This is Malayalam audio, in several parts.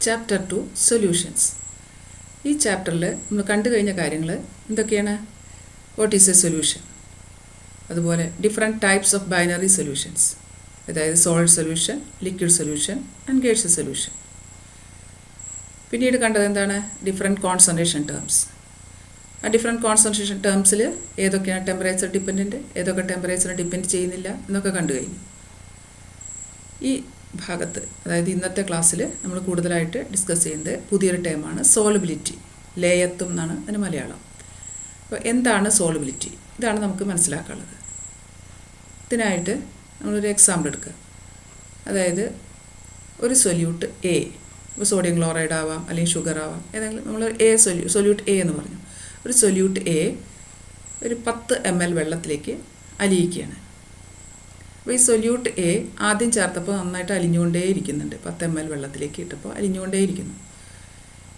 Chapter 2 solutions. ഈ ചാപ്റ്ററിൽ നമ്മൾ കണ്ടു കഴിഞ്ഞ കാര്യങ്ങൾ എന്തൊക്കെയാണ്? വാട്ട് ഈസ് എ സൊല്യൂഷൻ, അതുപോലെ different types of binary solutions, അതായത് solid solution, liquid solution and gaseous solution. പിന്നീട് കണ്ടത് എന്താണ്? Different concentration terms. ആ ഡിഫറെൻറ്റ് കോൺസെൻട്രേഷൻ ടേംസിൽ ഏതൊക്കെയാണ് ടെമ്പറേച്ചർ ഡിപ്പെൻഡൻറ്റ്, ഏതൊക്കെ ടെമ്പറേച്ചർ ഡിപ്പെൻഡ് ചെയ്യുന്നില്ല എന്നൊക്കെ കണ്ടു കഴിഞ്ഞു. ഈ ഭാഗത്ത്, അതായത് ഇന്നത്തെ ക്ലാസ്സിൽ നമ്മൾ കൂടുതലായിട്ട് ഡിസ്കസ് ചെയ്യുന്നത് പുതിയൊരു ടേമാണ് സോളിബിലിറ്റി. ലേയത്വം എന്നാണ് അതിന് മലയാളം. അപ്പോൾ എന്താണ് സോളിബിലിറ്റി? ഇതാണ് നമുക്ക് മനസ്സിലാക്കാനുള്ളത്. ഇതിനായിട്ട് നമ്മളൊരു എക്സാമ്പിൾ എടുക്കുക. അതായത് ഒരു സൊല്യൂട്ട് എ, ഇപ്പോൾ സോഡിയം ക്ലോറൈഡ് ആവാം, അല്ലെങ്കിൽ ഷുഗർ ആവാം, ഏതെങ്കിലും നമ്മൾ സൊല്യൂട്ട് എ എന്ന് പറഞ്ഞു. ഒരു സൊല്യൂട്ട് എ ഒരു 10 ml വെള്ളത്തിലേക്ക് അലിയിക്കുകയാണ്. അപ്പോൾ ഈ സൊല്യൂട്ട് എ ആദ്യം ചേർത്തപ്പോൾ നന്നായിട്ട് അലിഞ്ഞുകൊണ്ടേ ഇരിക്കുന്നുണ്ട്. 10 ml വെള്ളത്തിലേക്ക് ഇട്ടപ്പോൾ അലിഞ്ഞുകൊണ്ടേ ഇരിക്കുന്നു.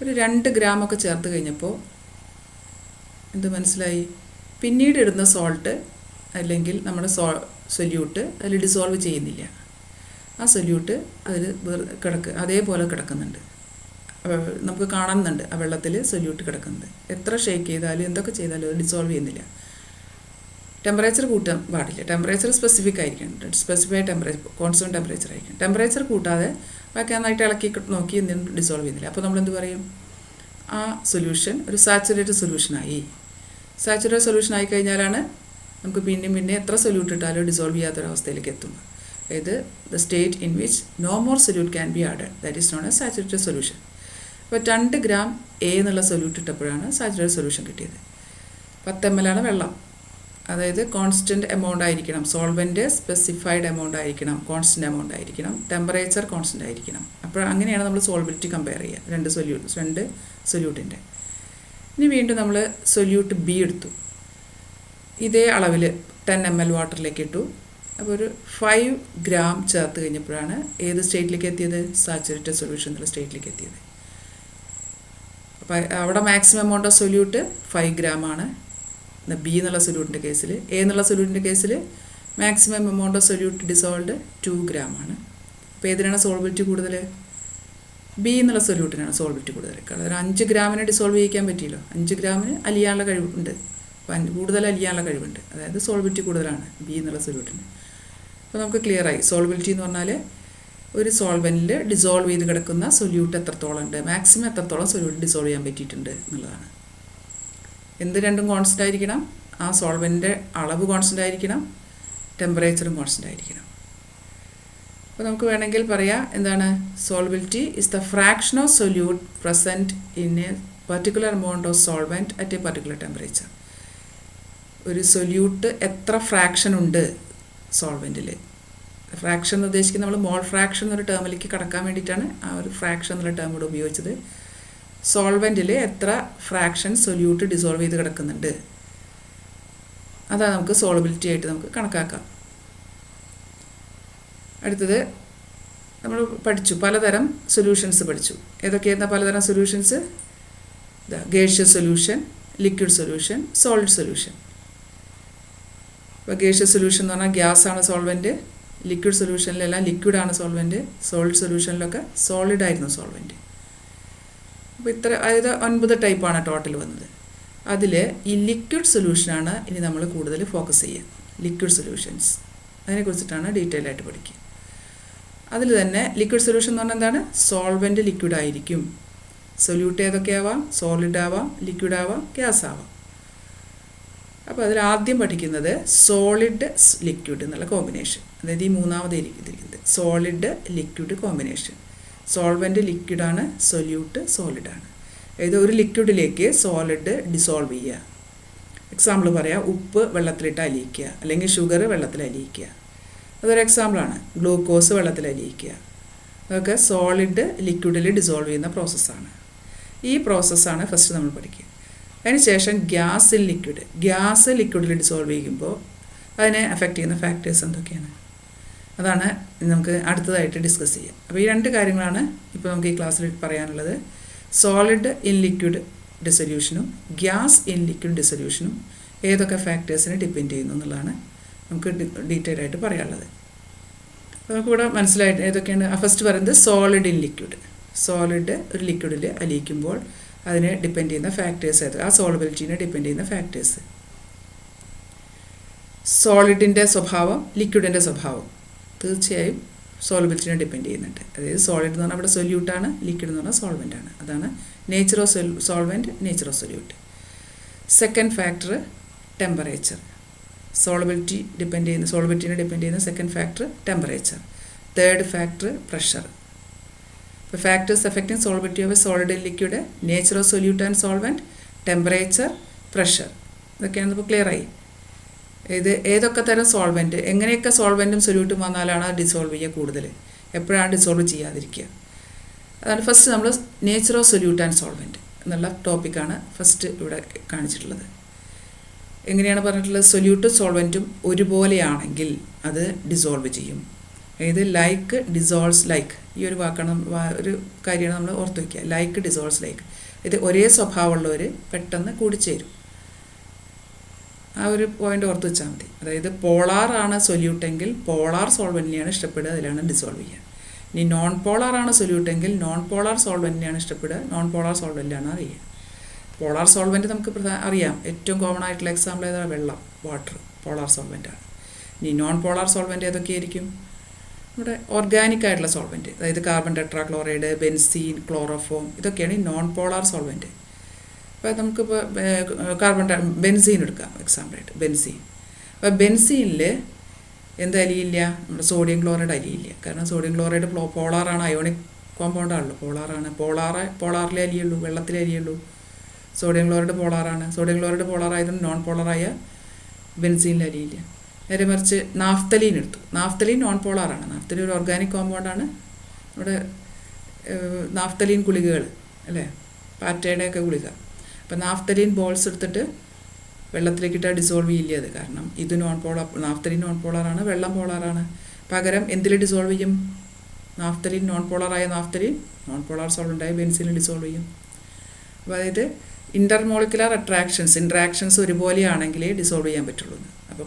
ഒരു 2 ഗ്രാമൊക്കെ ചേർത്ത് കഴിഞ്ഞപ്പോൾ എന്ത് മനസ്സിലായി? പിന്നീട് ഇടുന്ന സോൾട്ട് അല്ലെങ്കിൽ നമ്മുടെ സൊല്യൂട്ട് അതിൽ ഡിസോൾവ് ചെയ്യുന്നില്ല. ആ സൊല്യൂട്ട് അതിൽ അതേപോലെ കിടക്കുന്നുണ്ട്. നമുക്ക് കാണുന്നുണ്ട് ആ വെള്ളത്തിൽ സൊല്യൂട്ട് കിടക്കുന്നത്. എത്ര ഷേക്ക് ചെയ്താലും എന്തൊക്കെ ചെയ്താലും അത് ഡിസോൾവ് ചെയ്യുന്നില്ല. ടെമ്പറേച്ചർ കൂട്ടാൻ പാടില്ല. ടെമ്പറേച്ചർ സ്പെസിഫിക് ആയിരിക്കണം, സ്പെസിഫൈഡ് ടെമ്പറേച്ചർ, കോൺസ്റ്റൻറ്റ് ടെമ്പറേച്ചർ ആയിരിക്കണം. ടെമ്പറേച്ചർ കൂട്ടാതെ ബാക്കി നന്നായിട്ട് ഇളക്കി നോക്കി എന്തും ഡിസോൾവ് ചെയ്യുന്നില്ല. അപ്പോൾ നമ്മളെന്ത് പറയും? ആ സൊല്യൂഷൻ ഒരു സാച്ചുറേറ്റഡ് സൊല്യൂഷനായി. സാച്ചുറേറ്റഡ് സൊല്യൂഷൻ ആയി കഴിഞ്ഞാലാണ് നമുക്ക് പിന്നെ എത്ര സൊല്യൂട്ട് ഇട്ടാലും ഡിസോൾവ് ചെയ്യാത്തൊരവസ്ഥയിലേക്ക് എത്തുന്നത്. അതായത് the state in which no more solute can be added, that is known a saturated solution. അപ്പോൾ 2 ഗ്രാം എ എന്നുള്ള സൊല്യൂട്ട് ഇട്ടപ്പോഴാണ് സാച്ചുറേറ്റഡ് സൊല്യൂഷൻ കിട്ടിയത്. 10 ml ആണ് വെള്ളം. അതായത് കോൺസ്റ്റൻറ്റ് എമൗണ്ട് ആയിരിക്കണം, സോൾവെൻറ്റ് സ്പെസിഫൈഡ് എമൗണ്ട് ആയിരിക്കണം, കോൺസ്റ്റൻറ്റ് എമൗണ്ട് ആയിരിക്കണം, ടെമ്പറേച്ചർ കോൺസ്റ്റൻ്റ് ആയിരിക്കണം. അപ്പോൾ അങ്ങനെയാണ് നമ്മൾ സോൾബിലിറ്റി കമ്പയർ ചെയ്യുക രണ്ട് സൊല്യൂട്ടിൻ്റെ. ഇനി വീണ്ടും നമ്മൾ സൊല്യൂട്ട് ബി എടുത്തു. ഇതേ അളവിൽ 10 ml വാട്ടറിലേക്ക് ഇട്ടു. അപ്പോൾ ഒരു 5 ഗ്രാം ചേർത്ത് കഴിഞ്ഞപ്പോഴാണ് ഏത് സ്റ്റേറ്റിലേക്ക് എത്തിയത്? സാച്ചുറേറ്റഡ് സൊല്യൂഷൻ എന്നുള്ള സ്റ്റേറ്റിലേക്ക് എത്തിയത്. അപ്പോൾ അവിടെ maximum amount of solute 5 gram ആണ് ബി എന്നുള്ള സൊല്യൂട്ടിൻ്റെ കേസിൽ. എ എന്നുള്ള സൊല്യൂട്ടിൻ്റെ കേസിൽ maximum amount of solute dissolved 2 gram ആണ്. അപ്പോൾ ഏതിനാണ് സോൾബിലിറ്റി കൂടുതൽ? ബി എന്നുള്ള സൊല്യൂട്ടിനാണ് സോൾബിലിറ്റി കൂടുതൽ. കാരണം 5 ഗ്രാമിന് ഡിസോൾവ് ചെയ്യിക്കാൻ പറ്റിയല്ലോ. 5 ഗ്രാമിന് അലിയാനുള്ള കഴിവുണ്ട്, കൂടുതൽ അലിയാനുള്ള കഴിവുണ്ട്. അതായത് സോൾബിലിറ്റി കൂടുതലാണ് ബി എന്നുള്ള സൊല്യൂട്ടിന്. അപ്പോൾ നമുക്ക് ക്ലിയറായി സോൾബിലിറ്റി എന്ന് പറഞ്ഞാൽ ഒരു സോൾവെൻറ്റിൽ ഡിസോൾവ് ചെയ്ത് കിടക്കുന്ന സൊല്യൂട്ട് എത്രത്തോളം ഉണ്ട്, മാക്സിമം എത്രത്തോളം സൊല്യൂട്ട് ഡിസോൾവ് ചെയ്യാൻ പറ്റിയിട്ടുണ്ട് എന്നുള്ളതാണ്. എന്ത് രണ്ടും കോൺസ്റ്റൻ്റ് ആയിരിക്കണം? ആ സോൾവെൻറ്റിൻ്റെ അളവ് കോൺസ്റ്റൻ്റ് ആയിരിക്കണം, ടെമ്പറേച്ചറും കോൺസ്റ്റൻ്റ് ആയിരിക്കണം. അപ്പോൾ നമുക്ക് വേണമെങ്കിൽ പറയാം എന്താണ്? Solubility is the fraction of solute present in a particular amount of solvent at a particular temperature. ഒരു സൊല്യൂട്ട് എത്ര ഫ്രാക്ഷൻ ഉണ്ട് സോൾവെൻറ്റിൽ. ഫ്രാക്ഷൻ എന്ന് ഉദ്ദേശിക്കുന്നത് നമ്മൾ മോൾ ഫ്രാക്ഷൻ എന്നൊരു ടേമിലേക്ക് കടക്കാൻ വേണ്ടിയിട്ടാണ് ആ ഒരു ഫ്രാക്ഷൻ എന്നുള്ള ടേം ഇവിടെ ഉപയോഗിച്ചത്. സോൾവെൻറ്റിൽ എത്ര ഫ്രാക്ഷൻ സൊല്യൂട്ട് ഡിസോൾവ് ചെയ്ത് കിടക്കുന്നുണ്ട്, അതാണ് നമുക്ക് സോൾബിലിറ്റി ആയിട്ട് നമുക്ക് കണക്കാക്കാം. അടുത്തത് നമ്മൾ പഠിച്ചു, പലതരം സൊല്യൂഷൻസ് പഠിച്ചു. ഏതൊക്കെയായിരുന്ന പലതരം solutions? Gaseous solution, liquid solution, solid solution. ഇപ്പോൾ ഗേഷ്യസ് സൊല്യൂഷൻ എന്ന് പറഞ്ഞാൽ ഗ്യാസാണ് സോൾവെൻറ്റ്. ലിക്വിഡ് സൊല്യൂഷനിലെല്ലാം ലിക്വിഡാണ് സോൾവെൻറ്റ്. സോളിഡ് സൊല്യൂഷനിലൊക്കെ സോളിഡായിരുന്നു സോൾവെൻറ്റ്. അപ്പോൾ അതായത് 9 ടൈപ്പാണ് ടോട്ടൽ വന്നത്. അതിൽ ഈ ലിക്വിഡ് സൊല്യൂഷനാണ് ഇനി നമ്മൾ കൂടുതൽ ഫോക്കസ് ചെയ്യുക. ലിക്വിഡ് സൊല്യൂഷൻസ് അതിനെക്കുറിച്ചിട്ടാണ് ഡീറ്റെയിൽ ആയിട്ട് പഠിക്കുക. അതിൽ തന്നെ ലിക്വിഡ് സൊല്യൂഷൻ എന്ന് പറഞ്ഞാൽ എന്താണ്? സോൾവെൻറ്റ് ലിക്വിഡ് ആയിരിക്കും. സൊല്യൂട്ട് ഏതൊക്കെയാവാം? സോളിഡ് ആവാം, ലിക്വിഡ് ആവാം, ഗ്യാസ് ആവാം. അപ്പോൾ അതിൽ ആദ്യം പഠിക്കുന്നത് സോളിഡ് ലിക്വിഡ് എന്നുള്ള കോമ്പിനേഷൻ. അതായത് ഈ മൂന്നാമത് ഇരിക്കുന്നത് സോളിഡ് ലിക്വിഡ് കോമ്പിനേഷൻ. സോൾവെൻറ്റ് ലിക്വിഡാണ്, സൊല്യൂട്ട് സോളിഡാണ്. അതായത് ഒരു ലിക്വിഡിലേക്ക് സോളിഡ് ഡിസോൾവ് ചെയ്യുക. എക്സാമ്പിൾ പറയാം, ഉപ്പ് വെള്ളത്തിലിട്ട് അലിയിക്കുക, അല്ലെങ്കിൽ ഷുഗർ വെള്ളത്തിൽ അലിയിക്കുക. അതൊരു എക്സാമ്പിളാണ്. ഗ്ലൂക്കോസ് വെള്ളത്തിൽ അലിയിക്കുക. അതൊക്കെ സോളിഡ് ലിക്വിഡിൽ ഡിസോൾവ് ചെയ്യുന്ന പ്രോസസ്സാണ്. ഈ പ്രോസസ്സാണ് ഫസ്റ്റ് നമ്മൾ പഠിക്കുക. അതിനുശേഷം ഗ്യാസ് ലിക്വിഡിൽ ഡിസോൾവ് ചെയ്യുമ്പോൾ അതിനെ അഫക്റ്റ് ചെയ്യുന്ന ഫാക്ടേഴ്സ് എന്തൊക്കെയാണ്, അതാണ് നമുക്ക് അടുത്തതായിട്ട് ഡിസ്കസ് ചെയ്യാം. അപ്പോൾ ഈ 2 കാര്യങ്ങളാണ് ഇപ്പോൾ നമുക്ക് ഈ ക്ലാസ്സിൽ പറയാനുള്ളത്. സോളിഡ് ഇൻ ലിക്വിഡ് ഡിസൊല്യൂഷനും ഗ്യാസ് ഇൻ ലിക്വിഡ് ഡിസൊല്യൂഷനും ഏതൊക്കെ ഫാക്ടേഴ്സിനെ ഡിപ്പെൻഡ് ചെയ്യുന്നു എന്നുള്ളതാണ് നമുക്ക് ഡീറ്റെയിൽ ആയിട്ട് പറയാനുള്ളത്. അപ്പോൾ നമുക്കിവിടെ മനസ്സിലായിട്ട് ഏതൊക്കെയാണ്? ഫസ്റ്റ് പറയുന്നത് സോളിഡ് ഇൻ ലിക്വിഡ്. സോളിഡ് ഒരു ലിക്വിഡിൽ അലിയിക്കുമ്പോൾ അതിനെ ഡിപ്പെൻഡ് ചെയ്യുന്ന ഫാക്ടേഴ്സ് ഏത്, ആ സോളബിലിറ്റീനെ ഡിപ്പെൻഡ് ചെയ്യുന്ന ഫാക്ടേഴ്സ്. സോളിഡിൻ്റെ സ്വഭാവം, ലിക്വിഡിൻ്റെ സ്വഭാവം തീർച്ചയായും സോളബിലിറ്റിനെ ഡിപ്പെൻഡ് ചെയ്യുന്നുണ്ട്. അതായത് സോളിഡ് എന്ന് പറഞ്ഞാൽ അവിടെ സൊല്യൂട്ടാണ്, ലിക്വിഡ് എന്ന് പറഞ്ഞാൽ സോൾവെൻ്റ് ആണ്. അതാണ് nature of solvent, nature of solute. Second factor temperature. സോളബിലിറ്റീനെ ഡിപ്പെൻഡ് ചെയ്യുന്ന second factor temperature. Third factor pressure. ഇപ്പോൾ factors affecting solubility of a solid and liquid, nature of solute and solvent, temperature, pressure. ഇതൊക്കെയാണ് ഇപ്പോൾ ക്ലിയറായി. ഇത് ഏതൊക്കെ തരം സോൾവെൻറ്റ്, എങ്ങനെയൊക്കെ സോൾവെൻറ്റും സൊല്യൂട്ടും വന്നാലാണ് ഡിസോൾവ് ചെയ്യുക കൂടുതൽ, എപ്പോഴാണ് ഡിസോൾവ് ചെയ്യാതിരിക്കുക. അതാണ് ഫസ്റ്റ് നമ്മൾ nature of solute and solvent എന്നുള്ള ടോപ്പിക്കാണ് ഫസ്റ്റ് ഇവിടെ കാണിച്ചിട്ടുള്ളത്. എങ്ങനെയാണ് പറഞ്ഞിട്ടുള്ളത്? സൊല്യൂട്ടും സോൾവെൻറ്റും ഒരുപോലെയാണെങ്കിൽ അത് ഡിസോൾവ് ചെയ്യും. അതായത് ലൈക്ക് ഡിസോൾവ്സ് ലൈക്ക്, ഈ ഒരു വാക്കാണ്, ഒരു കാര്യമാണ് നമ്മൾ ഓർത്ത് വയ്ക്കുക. Like dissolves like. ഇത് ഒരേ സ്വഭാവമുള്ളവർ പെട്ടെന്ന് കൂടിച്ചേരും. ആ ഒരു പോയിന്റ് ഓർത്ത് വെച്ചാൽ മതി. അതായത് പോളാറാണ് സൊല്യൂട്ടെങ്കിൽ പോളാർ സോൾവെൻറ്റിനെയാണ് ഇഷ്ടപ്പെടുക, അതിലാണ് ഡിസോൾവ് ചെയ്യുക. ഇനി നോൺ പോളാറാണ് സൊല്യൂട്ടെങ്കിൽ നോൺ പോളാർ സോൾവെൻറ്റിനെയാണ് ഇഷ്ടപ്പെടുക, നോൺ പോളാർ സോൾവെൻറ്റിലാണ് അറിയുക. പോളാർ സോൾവെൻറ്റ് നമുക്ക് അറിയാം, ഏറ്റവും കോമൺ ആയിട്ടുള്ള എക്സാമ്പിൾ ഏതാണ്? വെള്ളം, വാട്ടർ പോളാർ സോൾവെൻറ്റാണ്. ഇനി നോൺ പോളാർ സോൾവെൻറ്റ് ഏതൊക്കെയായിരിക്കും? നമ്മുടെ ഓർഗാനിക് ആയിട്ടുള്ള സോൾവെൻറ്റ്, അതായത് കാർബൺ ടെട്രാക്ലോറൈഡ്, ബെൻസീൻ, ക്ലോറോഫോം, ഇതൊക്കെയാണ് ഈ നോൺ പോളാർ സോൾവെൻറ്റ്. അപ്പോൾ നമുക്കിപ്പോൾ ബെൻസീൻ എടുക്കാം എക്സാമ്പിളായിട്ട്. ബെൻസീൻ, അപ്പോൾ ബെൻസീനിൽ എന്ത് അലിയില്ല? നമ്മുടെ സോഡിയം ക്ലോറൈഡ് അലിയില്ല. കാരണം സോഡിയം ക്ലോറൈഡ് പോളാറാണ്, അയോണിക് കോമ്പൗണ്ടാണല്ലോ, പോളാറാണ്. പോളാറിലേ അലിയുള്ളൂ, വെള്ളത്തിലേ അലിയുള്ളൂ. സോഡിയം ക്ലോറൈഡ് പോളാറാണ്. സോഡിയം ക്ലോറൈഡ് പോളാറായതുകൊണ്ട് നോൺ പോളാറായ ബെൻസീനിൽ അലിയില്ല. നേരെ മറിച്ച് നാഫ്തലീൻ എടുത്തു. നാഫ്തലീൻ നോൺ പോളാറാണ്. നാഫ്തലീൻ ഒരു ഓർഗാനിക് കോമ്പൗണ്ടാണ്. നമ്മുടെ നാഫ്തലീൻ ഗുളികകൾ അല്ലേ, പാറ്റയുടെയൊക്കെ ഗുളിക. അപ്പോൾ നാഫ്തലീൻ ബോൾസ് എടുത്തിട്ട് വെള്ളത്തിലേക്കിട്ടാൽ ഡിസോൾവ് ചെയ്യില്ല അത്. കാരണം ഇത് നാഫ്തലീൻ നോൺ പോളാറാണ്, വെള്ളം പോളാറാണ്. പകരം എന്തിൽ ഡിസോൾവ് ചെയ്യും? നാഫ്തലീൻ നോൺ പോളാറായ നാഫ്തലീൻ നോൺ പോളാർ സോൾവെൻ്റായ ബെൻസീനിൽ ഡിസോൾവ് ചെയ്യും. അപ്പോൾ അതായത് ഇൻ്റർമോളിക്കുലർ ഇൻട്രാക്ഷൻസ് ഒരുപോലെയാണെങ്കിലേ ഡിസോൾവ് ചെയ്യാൻ പറ്റുള്ളൂ. അപ്പോൾ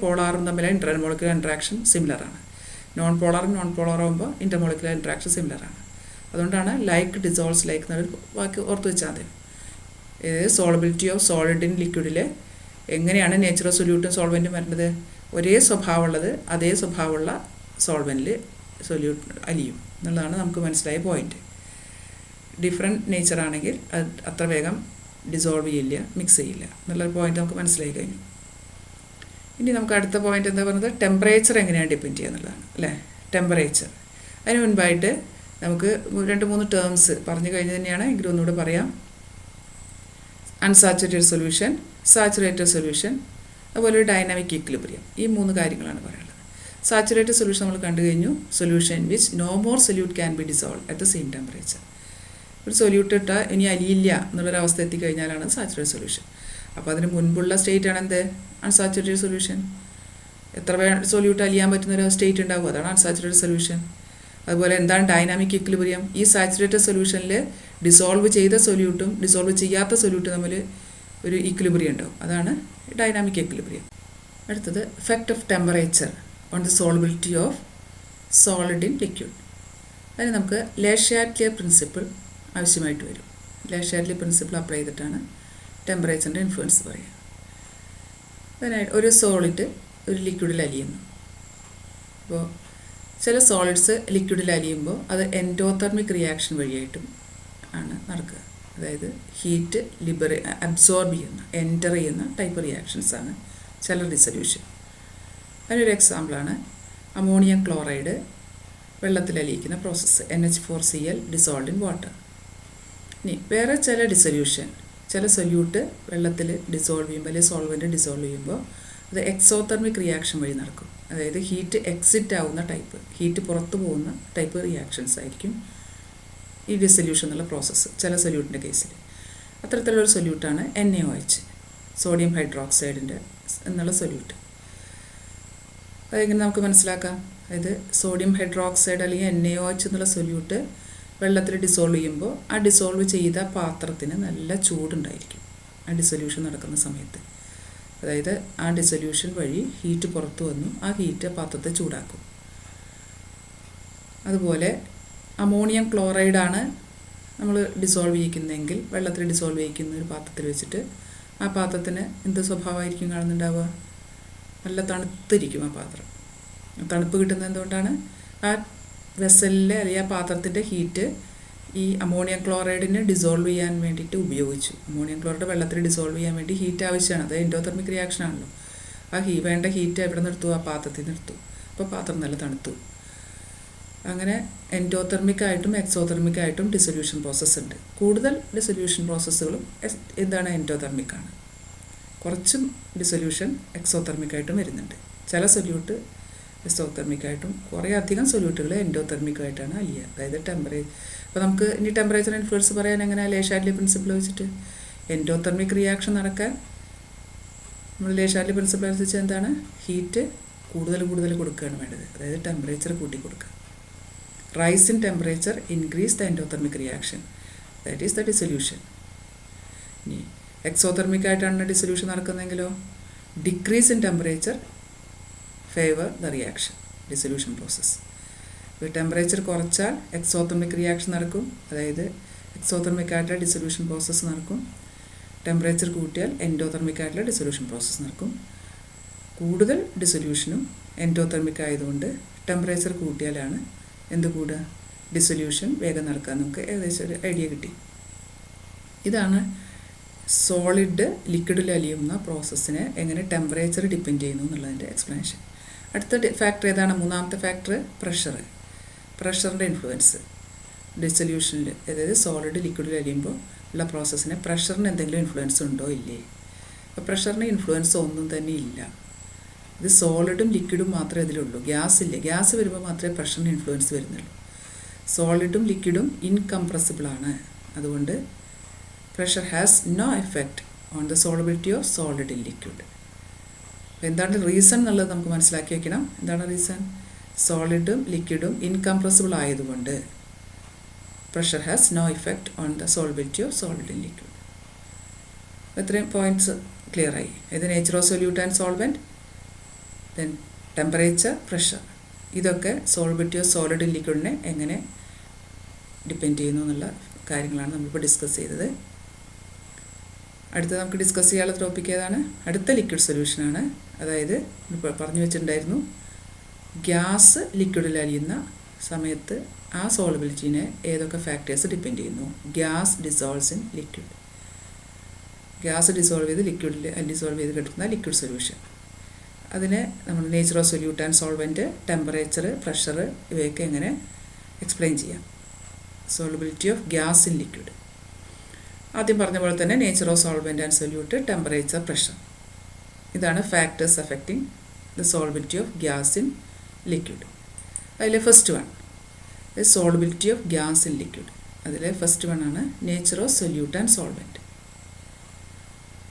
പോളാറും തമ്മിലെ ഇൻ്റർമോളിക്കുലർ ഇൻട്രാക്ഷൻ സിമിലറാണ്. നോൺ പോളാറും ആകുമ്പോൾ ഇൻ്റർമോളിക്കുലർ ഇൻട്രാക്ഷൻ സിമിലറാണ്. അതുകൊണ്ടാണ് ലൈക്ക് ഡിസോൾവ്സ് ലൈക്ക് എന്നൊരു വാക്ക് ഓർത്ത് വെച്ചാൽ മതി. സോളബിലിറ്റി ഓഫ് സോളിഡ് ഇൻ ലിക്വിഡിൽ എങ്ങനെയാണ് നേച്ചർ ഓഫ് സൊല്യൂട്ടും സോൾവെൻറ്റും വരുന്നത്? ഒരേ സ്വഭാവമുള്ളത് അതേ സ്വഭാവമുള്ള സോൾവെൻറ്റിൽ സൊല്യൂട്ട് അലിയും എന്നുള്ളതാണ് നമുക്ക് മനസ്സിലായ പോയിന്റ്. ഡിഫറെൻറ്റ് നേച്ചറാണെങ്കിൽ അത് അത്ര വേഗം ഡിസോൾവ് ചെയ്യില്ല, മിക്സ് ചെയ്യില്ല എന്നുള്ളൊരു പോയിന്റ് നമുക്ക് മനസ്സിലായി കഴിഞ്ഞു. ഇനി നമുക്ക് അടുത്ത പോയിന്റ് എന്താ പറയുന്നത്? ടെമ്പറേച്ചർ എങ്ങനെയാണ് ഡിപ്പെൻഡ് ചെയ്യുക എന്നുള്ളതാണ് അല്ലേ. ടെമ്പറേച്ചർ, അതിന് മുൻപായിട്ട് നമുക്ക് 2-3 ടേംസ് പറഞ്ഞു കഴിഞ്ഞ് തന്നെയാണ്, എങ്കിലും ഒന്നുകൂടെ പറയാം. അൺസാച്ചുറേറ്റഡ് സൊല്യൂഷൻ, സാച്ചുറേറ്റഡ് സൊല്യൂഷൻ, അതുപോലെ ഒരു ഡൈനാമിക് ഇക്വിലിബ്രിയം. ഈ 3 കാര്യങ്ങളാണ് പറയാനുള്ളത്. സാച്ചുറേറ്റഡ് സൊല്യൂഷൻ നമ്മൾ കണ്ടു കഴിഞ്ഞു. Solution which no more solute can be dissolve at the same temperature. ഒരു സൊല്യൂട്ട് ഇട്ടാൽ ഇനി അലിയില്ല എന്നുള്ളൊരവസ്ഥ എത്തിക്കഴിഞ്ഞാലാണ് സാച്ചുറേറ്റഡ് സൊല്യൂഷൻ. അപ്പോൾ അതിന് മുൻപുള്ള സ്റ്റേറ്റ് ആണ് എന്ത്? Unsaturated solution. എത്ര സൊല്യൂട്ട് അലിയാൻ പറ്റുന്നൊരു സ്റ്റേറ്റ് ഉണ്ടാവും, അതാണ് അൺസാച്ചുറേറ്റഡ് സൊല്യൂഷൻ. അതുപോലെ എന്താണ് ഡൈനാമിക് ഇക്വിലിബ്രിയം? ഈ സാച്ചുറേറ്റഡ് സൊല്യൂഷനിൽ ഡിസോൾവ് ചെയ്ത സൊല്യൂട്ടും ഡിസോൾവ് ചെയ്യാത്ത സൊല്യൂട്ടും തമ്മിൽ ഒരു ഇക്വിലിബ്രിയം ഉണ്ടാവും, അതാണ് ഡൈനാമിക് ഇക്വിലിബ്രിയം. അടുത്തത് effect of temperature on the solubility of solid in liquid. അതിന് നമുക്ക് ലെ ഷാറ്റ്ലിയർ പ്രിൻസിപ്പിൾ ആവശ്യമായിട്ട് വരും. ലെ ഷാറ്റ്ലിയർ പ്രിൻസിപ്പിൾ അപ്ലൈ ചെയ്തിട്ടാണ് ടെമ്പറേച്ചറിൻ്റെ ഇൻഫ്ലുവൻസ് പറയുക. അതിനായിട്ട് ഒരു സോളിഡ് ഒരു ലിക്വിഡിൽ അലിയുന്നു. അപ്പോൾ ചില സോളിഡ്സ് ലിക്വിഡിൽ അലിയുമ്പോൾ അത് എൻഡോതെർമിക് റിയാക്ഷൻ വഴിയായിട്ടും ആണ് നടക്കുക. അതായത് ഹീറ്റ് അബ്സോർബ് ചെയ്യുന്ന, എൻറ്റർ ചെയ്യുന്ന ടൈപ്പ് റിയാക്ഷൻസാണ് ചില ഡിസൊല്യൂഷൻ. അതിനൊരു എക്സാമ്പിളാണ് അമോണിയം ക്ലോറൈഡ് വെള്ളത്തിൽ അലിയിക്കുന്ന process, NH4Cl dissolved in water. ഇനി വേറെ ചില ഡിസൊല്യൂഷൻ, ചില സൊല്യൂട്ട് വെള്ളത്തിൽ ഡിസോൾവ് ചെയ്യുമ്പോൾ അല്ലെങ്കിൽ സോൾവെൻറ്റ് ഡിസോൾവ് ചെയ്യുമ്പോൾ അത് എക്സോതെർമിക് റിയാക്ഷൻ വഴി നടക്കും. അതായത് ഹീറ്റ് എക്സിറ്റ് ആവുന്ന ടൈപ്പ്, ഹീറ്റ് പുറത്തു പോകുന്ന ടൈപ്പ് റിയാക്ഷൻസ് ആയിരിക്കും ഈ ഡിസൊല്യൂഷൻ എന്നുള്ള പ്രോസസ്സ് ചില സൊല്യൂട്ടിൻ്റെ കേസിൽ. അത്തരത്തിലുള്ളൊരു സൊല്യൂട്ടാണ് NaOH, സോഡിയം ഹൈഡ്രോക്സൈഡിൻ്റെ എന്നുള്ള സൊല്യൂട്ട്. അതെങ്ങനെ നമുക്ക് മനസ്സിലാക്കാം? അതായത് സോഡിയം ഹൈഡ്രോക്സൈഡ് അല്ലെങ്കിൽ NaOH എന്നുള്ള സൊല്യൂട്ട് വെള്ളത്തിൽ ഡിസോൾവ് ചെയ്യുമ്പോൾ ആ ഡിസോൾവ് ചെയ്ത പാത്രത്തിന് നല്ല ചൂടുണ്ടായിരിക്കും ആ ഡിസൊല്യൂഷൻ നടക്കുന്ന സമയത്ത്. അതായത് ആ ഡിസൊല്യൂഷൻ വഴി ഹീറ്റ് പുറത്തു വന്നു, ആ ഹീറ്റ് പാത്രത്തെ ചൂടാക്കും. അതുപോലെ അമോണിയം ക്ലോറൈഡാണ് നമ്മൾ ഡിസോൾവ് ചെയ്യിക്കുന്നതെങ്കിൽ, വെള്ളത്തിൽ ഡിസോൾവ് ചെയ്യിക്കുന്ന ഒരു പാത്രത്തിൽ വെച്ചിട്ട് ആ പാത്രത്തിന് എന്ത് സ്വഭാവമായിരിക്കും കാണുന്നുണ്ടാവുക? നല്ല തണുത്തിരിക്കും ആ പാത്രം. തണുപ്പ് കിട്ടുന്നത് എന്തുകൊണ്ടാണ്? ആ വെസലിലെ അല്ലെങ്കിൽ ആ പാത്രത്തിൻ്റെ ഹീറ്റ് ഈ അമോണിയം ക്ലോറൈഡിനെ ഡിസോൾവ് ചെയ്യാൻ വേണ്ടിയിട്ട് ഉപയോഗിച്ചു. അമോണിയം ക്ലോറൈഡ് വെള്ളത്തിൽ ഡിസോൾവ് ചെയ്യാൻ വേണ്ടി ഹീറ്റ് ആവശ്യമാണ്. അത് എൻഡോതെർമിക് റിയാക്ഷൻ ആണല്ലോ. ആ വേണ്ട ഹീറ്റ് എവിടെ നിന്ന് എടുത്തു? ആ പാത്രത്തിൽ നിന്ന് എടുത്തു. അപ്പോൾ പാത്രം നല്ല തണുത്തു. അങ്ങനെ എൻഡോതെർമിക്കായിട്ടും എക്സോതെർമിക്കായിട്ടും ഡിസൊല്യൂഷൻ പ്രോസസ്സ് ഉണ്ട്. കൂടുതൽ ഡിസൊല്യൂഷൻ പ്രോസസ്സുകളും എന്താണ്? എൻഡോതെർമിക്കാണ്. കുറച്ചും ഡിസൊല്യൂഷൻ എക്സോതെർമിക്കായിട്ടും വരുന്നുണ്ട്. ചില സൊല്യൂട്ട് എക്സോതെർമിക്കായിട്ടും കുറേ അധികം സൊല്യൂട്ടുകൾ എൻഡോതെർമിക്കായിട്ടാണ് അലിയുക. അതായത് അപ്പോൾ നമുക്ക് ഇനി ടെമ്പറേച്ചർ ഇൻഫ്ലുവൻസ് പറയാൻ എങ്ങനെയാണ്? ലേ ഷാഡ്ലി പ്രിൻസിപ്പിൾ വെച്ചിട്ട് എൻഡോതെർമിക് റിയാക്ഷൻ നടക്കാൻ നമ്മൾ ലേ ഷാഡ്ലി പ്രിൻസിപ്പിൾ അനുസരിച്ച് എന്താണ്? ഹീറ്റ് കൂടുതൽ കൊടുക്കുകയാണ് വേണ്ടത്. അതായത് ടെമ്പറേച്ചർ കൂട്ടി കൊടുക്കുക. Rise in temperature increase the endothermic reaction, that is the dissolution. ഇനി എക്സോതെർമിക് ആയിട്ടാണ് ഡിസൊല്യൂഷൻ നടക്കുന്നതെങ്കിലോ decrease in temperature favour the reaction, dissolution process. ഇപ്പോൾ ടെമ്പറേച്ചർ കുറച്ചാൽ എക്സോതെർമിക് റിയാക്ഷൻ നടക്കും, അതായത് എക്സോതെർമിക് ആയിട്ടുള്ള ഡിസൊല്യൂഷൻ പ്രോസസ്സ് നടക്കും. ടെമ്പറേച്ചർ കൂട്ടിയാൽ എൻഡോതെർമിക് ആയിട്ടുള്ള ഡിസൊല്യൂഷൻ പ്രോസസ്സ് നടക്കും. കൂടുതൽ ഡിസൊല്യൂഷനും എൻഡോതെർമിക് ആയതുകൊണ്ട് ടെമ്പറേച്ചർ കൂട്ടിയാലാണ് എന്ത് കൂടുക? ഡിസൊല്യൂഷൻ വേഗം നടക്കാൻ നമുക്ക് ഏകദേശം ഒരു ഐഡിയ കിട്ടി. ഇതാണ് സോളിഡ് ലിക്വിഡിൽ അലിയുന്ന പ്രോസസ്സിനെ എങ്ങനെ ടെമ്പറേച്ചർ ഡിപ്പെൻഡ് ചെയ്യുന്നു എന്നുള്ളതിൻ്റെ എക്സ്പ്ലനേഷൻ. അടുത്ത ഫാക്ടർ ഏതാണ്? മൂന്നാമത്തെ ഫാക്ടർ പ്രഷറിൻ്റെ ഇൻഫ്ലുവൻസ് ഡിസൊല്യൂഷനിൽ, അതായത് സോളിഡ് ലിക്വിഡിൽ അലിയുമ്പോൾ ഉള്ള പ്രോസസ്സിന് പ്രഷറിന് എന്തെങ്കിലും ഇൻഫ്ലുവൻസ് ഉണ്ടോ ഇല്ലേ? അപ്പോൾ പ്രഷറിന് ഇൻഫ്ലുവൻസ് ഒന്നും തന്നെ ഇല്ല. ഇത് സോളിഡും ലിക്വിഡും മാത്രമേ ഇതിലുള്ളൂ. ഗ്യാസ് ഇല്ല. ഗ്യാസ് വരുമ്പോൾ മാത്രമേ പ്രഷറിന് ഇൻഫ്ലുവൻസ് വരുന്നുള്ളൂ. സോളിഡും ലിക്വിഡും ഇൻകംപ്രസിബിളാണ്. അതുകൊണ്ട് pressure has no effect on the solubility of solid in liquid. എന്താണ് റീസൺ എന്നുള്ളത് നമുക്ക് മനസ്സിലാക്കി വയ്ക്കണം. എന്താണ് റീസൺ? സോളിഡും ലിക്വിഡും ഇൻകംപ്രസിബിൾ ആയതുകൊണ്ട് pressure has no effect on the solubility of solid in liquid. ഇത്രയും പോയിൻറ്റ്സ് ക്ലിയർ ആയി. ഇത് nature of solute and solvent, then temperature, pressure, ഇതൊക്കെ സോൾബിലിറ്റി ഓഫ് സോളിഡ് ഇൻ ലിക്വിഡിനെ എങ്ങനെ ഡിപ്പെൻഡ് ചെയ്യുന്നു എന്നുള്ള കാര്യങ്ങളാണ് നമ്മളിപ്പോൾ ഡിസ്കസ് ചെയ്തത്. അടുത്ത നമുക്ക് ഡിസ്കസ് ചെയ്യാനുള്ള ടോപ്പിക് ഏതാണ്? അടുത്ത ലിക്വിഡ് സൊല്യൂഷനാണ്. അതായത് ഇപ്പോൾ പറഞ്ഞു വെച്ചിട്ടുണ്ടായിരുന്നു, ഗ്യാസ് ലിക്വിഡിൽ അലിയുന്ന സമയത്ത് ആ സോളബിലിറ്റീനെ ഏതൊക്കെ ഫാക്ടേഴ്സ് ഡിപ്പെൻഡ് ചെയ്യുന്നു? Gas dissolves in liquid. Gas dissolve ചെയ്ത് ലിക്വിഡിൽ ഡിസോൾവ് ചെയ്ത് കിട്ടുന്ന ലിക്വിഡ് സൊല്യൂഷൻ. അതിനെ നമ്മൾ nature of solute and solvent, temperature, pressure, ഇവയൊക്കെ എങ്ങനെ എക്സ്പ്ലെയിൻ ചെയ്യാം? Solubility of gas in liquid. ആദ്യം പറഞ്ഞ പോലെ തന്നെ nature of solvent and solute, temperature, pressure, ഇതാണ് factors affecting the solubility of gas in liquid. അതിൽ first one solubility of gas in liquid. അതിൽ ഫസ്റ്റ് വൺ ആണ് nature of solute and solvent.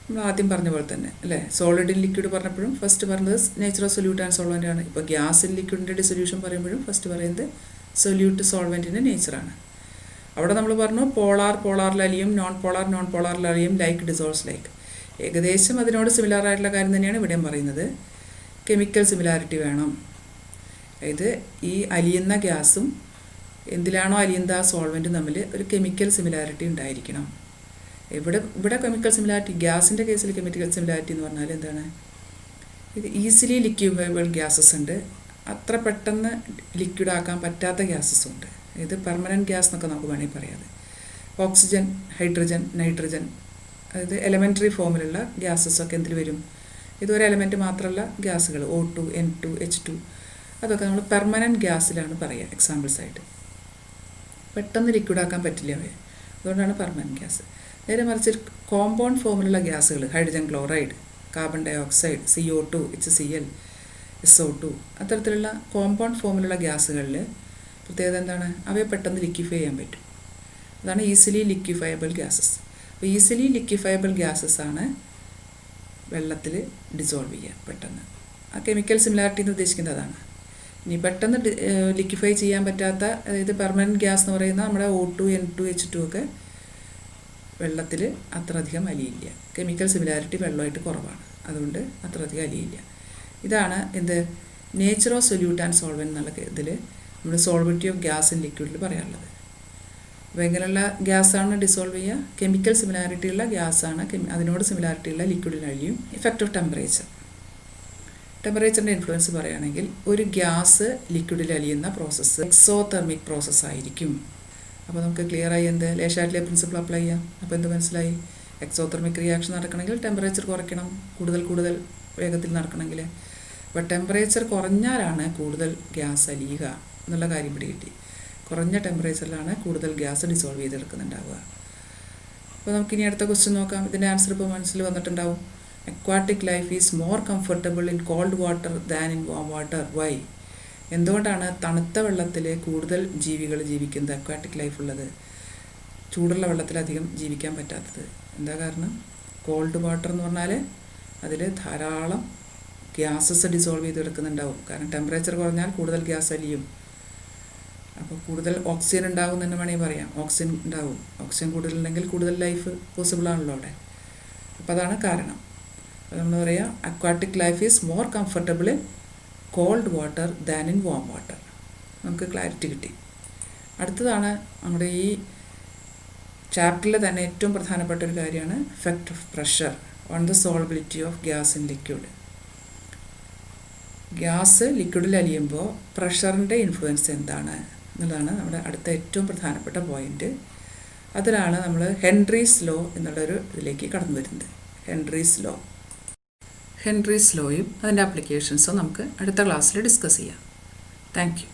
നമ്മൾ ആദ്യം പറഞ്ഞ പോലെ തന്നെ അല്ലേ, സോളിഡ് ഇൻ ലിക്വിഡ് പറഞ്ഞപ്പോഴും ഫസ്റ്റ് പറഞ്ഞത് nature of solute and solvent ആണ്. ഇപ്പോൾ ഗ്യാസ് ഇൻ ലിക്വിഡിൻ്റെ ഡിസൊല്യൂഷൻ പറയുമ്പോഴും ഫസ്റ്റ് പറയുന്നത് സൊല്യൂട്ട് സോൾവെൻറ്റിൻ്റെ നേച്ചറാണ്. അവിടെ നമ്മൾ പറഞ്ഞു പോളാറിൽ അലിയും, നോൺ പോളാറിൽ അലിയും, ലൈക്ക് ഡിസോൾവ്സ് ലൈക്ക്. ഏകദേശം അതിനോട് സിമിലർ ആയിട്ടുള്ള കാര്യം തന്നെയാണ് ഇവിടെയും പറയുന്നത്. കെമിക്കൽ സിമിലാരിറ്റി വേണം. അതായത് ഈ അലിയുന്ന ഗ്യാസും എന്തിലാണോ അലിയുന്ന ആ സോൾവെൻറ്റും തമ്മിൽ ഒരു കെമിക്കൽ സിമിലാരിറ്റി ഉണ്ടായിരിക്കണം. ഇവിടെ കെമിക്കൽ സിമിലാരിറ്റി, ഗ്യാസിൻ്റെ കേസിൽ കെമിക്കൽ സിമിലാരിറ്റി എന്ന് പറഞ്ഞാൽ എന്താണ്? ഇത് ഈസിലി ലിക്വിഫയബിൾ ഗ്യാസസ് ഉണ്ട്, അത്ര പെട്ടെന്ന് ലിക്വിഡ് ആക്കാൻ പറ്റാത്ത ഗ്യാസസ് ഉണ്ട്. ഇത് പെർമനൻറ്റ് ഗ്യാസ് എന്നൊക്കെ നമുക്ക് വേണമെങ്കിൽ പറയാതെ. ഓക്സിജൻ, ഹൈഡ്രജൻ, നൈട്രജൻ, അതായത് എലമെൻ്ററി ഫോമിലുള്ള ഗ്യാസസൊക്കെ എന്തിൽ വരും? ഇതൊരു എലമെൻറ്റ് മാത്രമല്ല ഗ്യാസുകൾ, O2, N2, H2, അതൊക്കെ നമ്മൾ പെർമനൻറ്റ് ഗ്യാസിലാണ് പറയുക എക്സാമ്പിൾസ് ആയിട്ട്. പെട്ടെന്ന് ലിക്വിഡാക്കാൻ പറ്റില്ല അവയെ, അതുകൊണ്ടാണ് പെർമനൻറ്റ് ഗ്യാസ്. നേരെ മറിച്ച് കോമ്പൗണ്ട് ഫോമിലുള്ള ഗ്യാസുകൾ, hydrogen chloride, carbon dioxide, CO2, HCl, SO2, അത്തരത്തിലുള്ള കോമ്പൗണ്ട് ഫോമിലുള്ള ഗ്യാസുകളിൽ പ്രത്യേകത എന്താണ്? അവയെ പെട്ടെന്ന് ലിക്വിഫൈ ചെയ്യാൻ പറ്റും. അതാണ് ഈസിലി ലിക്വിഫയബിൾ ഗ്യാസസ്. അപ്പോൾ ഈസിലി ലിക്വിഫയബിൾ ഗ്യാസസ് ആണ് വെള്ളത്തിൽ ഡിസോൾവ് ചെയ്യുക പെട്ടെന്ന്. ആ കെമിക്കൽ സിമിലാരിറ്റി എന്ന് ഉദ്ദേശിക്കുന്നത് അതാണ്. ഇനി പെട്ടെന്ന് ലിക്വിഫൈ ചെയ്യാൻ പറ്റാത്ത, അതായത് പെർമനൻറ്റ് ഗ്യാസ് എന്ന് പറയുന്ന നമ്മുടെ O2, N2, H2 ഒക്കെ വെള്ളത്തിൽ അത്ര അധികം അലിയില്ല. കെമിക്കൽ സിമിലാരിറ്റി വെള്ളമായിട്ട് കുറവാണ്, അതുകൊണ്ട് അത്ര അധികം അലിയില്ല. ഇതാണ് എന്ത് nature of solute and solvent എന്നുള്ള ഇതിൽ നമ്മുടെ സോൾബിലിറ്റി ഓഫ് ഗ്യാസ് ഇൻ ലിക്വിഡിൽ പറയാനുള്ളത്. അപ്പോൾ എങ്ങനെയുള്ള ഗ്യാസാണ് ഡിസോൾവ് ചെയ്യുക? കെമിക്കൽ സിമിലാരിറ്റി ഉള്ള ഗ്യാസാണ് അതിനോട് സിമിലാരിറ്റി ഉള്ള ലിക്വിഡിൽ അഴിയും. ഇഫക്റ്റ് ഓഫ് ടെമ്പറേച്ചറിൻ്റെ ഇൻഫ്ലുവൻസ് പറയുകയാണെങ്കിൽ ഒരു ഗ്യാസ് ലിക്വിഡിൽ അലിയുന്ന പ്രോസസ്സ് എക്സോതെർമിക് പ്രോസസ്സ് ആയിരിക്കും. അപ്പോൾ നമുക്ക് ക്ലിയറായി എന്ത് ലേഷാറ്റിലെ പ്രിൻസിപ്പിൾ അപ്ലൈ ചെയ്യാം. അപ്പോൾ എന്ത് മനസ്സിലായി? എക്സോതെർമിക് റിയാക്ഷൻ നടക്കണമെങ്കിൽ ടെമ്പറേച്ചർ കുറയ്ക്കണം, കൂടുതൽ വേഗത്തിൽ നടക്കണമെങ്കിൽ. അപ്പോൾ ടെമ്പറേച്ചർ കുറഞ്ഞാലാണ് കൂടുതൽ ഗ്യാസ് അലിയുക എന്നുള്ള കാര്യം പിടികിട്ടി. കുറഞ്ഞ ടെമ്പറേച്ചറിലാണ് കൂടുതൽ ഗ്യാസ് ഡിസോൾവ് ചെയ്തെടുക്കുന്നുണ്ടാവുക. അപ്പോൾ നമുക്കിനി അടുത്ത ക്വസ്റ്റ്യൻ നോക്കാം. ഇതിൻ്റെ ആൻസർ ഇപ്പോൾ മനസ്സിൽ വന്നിട്ടുണ്ടാവും. Aquatic life is more comfortable in cold water than in warm water. Why? എന്തുകൊണ്ടാണ് തണുത്ത വെള്ളത്തിൽ കൂടുതൽ ജീവികൾ ജീവിക്കുന്നത്, അക്വാട്ടിക് ലൈഫ് ഉള്ളത്, ചൂടുള്ള വെള്ളത്തിലധികം ജീവിക്കാൻ പറ്റാത്തത്? എന്താ കാരണം? കോൾഡ് വാട്ടർ എന്ന് പറഞ്ഞാൽ അതിൽ ധാരാളം ഗ്യാസസ് ഡിസോൾവ് ചെയ്തെടുക്കുന്നുണ്ടാവും. കാരണം ടെമ്പറേച്ചർ കുറഞ്ഞാൽ കൂടുതൽ ഗ്യാസ് അലിയും. അപ്പോൾ കൂടുതൽ ഓക്സിജൻ ഉണ്ടാവും എന്ന് തന്നെ വേണമെങ്കിൽ പറയാം. ഓക്സിജൻ ഉണ്ടാവും. ഓക്സിജൻ കൂടുതലുണ്ടെങ്കിൽ കൂടുതൽ ലൈഫ് പോസിബിളാണല്ലോ അവിടെ. അപ്പോൾ അതാണ് കാരണം. അപ്പോൾ നമ്മൾ പറയാം aquatic life is more comfortable in cold water than in warm water. നമുക്ക് ക്ലാരിറ്റി കിട്ടി. അടുത്തതാണ് നമ്മുടെ ഈ ചാപ്റ്ററിൽ തന്നെ ഏറ്റവും പ്രധാനപ്പെട്ട ഒരു കാര്യമാണ് effect of pressure on the solubility of gas in liquid. Gas ലിക്വിഡിൽ അലിയുമ്പോൾ പ്രഷറിൻ്റെ ഇൻഫ്ലുവൻസ് എന്താണ് എന്നുള്ളതാണ് നമ്മുടെ അടുത്ത ഏറ്റവും പ്രധാനപ്പെട്ട പോയിൻ്റ്. അതിലാണ് നമ്മൾ ഹെൻറീസ് ലോ എന്നുള്ളൊരു ഇതിലേക്ക് കടന്നു വരുന്നത്. ഹെൻറീസ് ലോയും അതിൻ്റെ ആപ്ലിക്കേഷൻസും നമുക്ക് അടുത്ത ക്ലാസ്സിൽ ഡിസ്കസ് ചെയ്യാം. Thank you.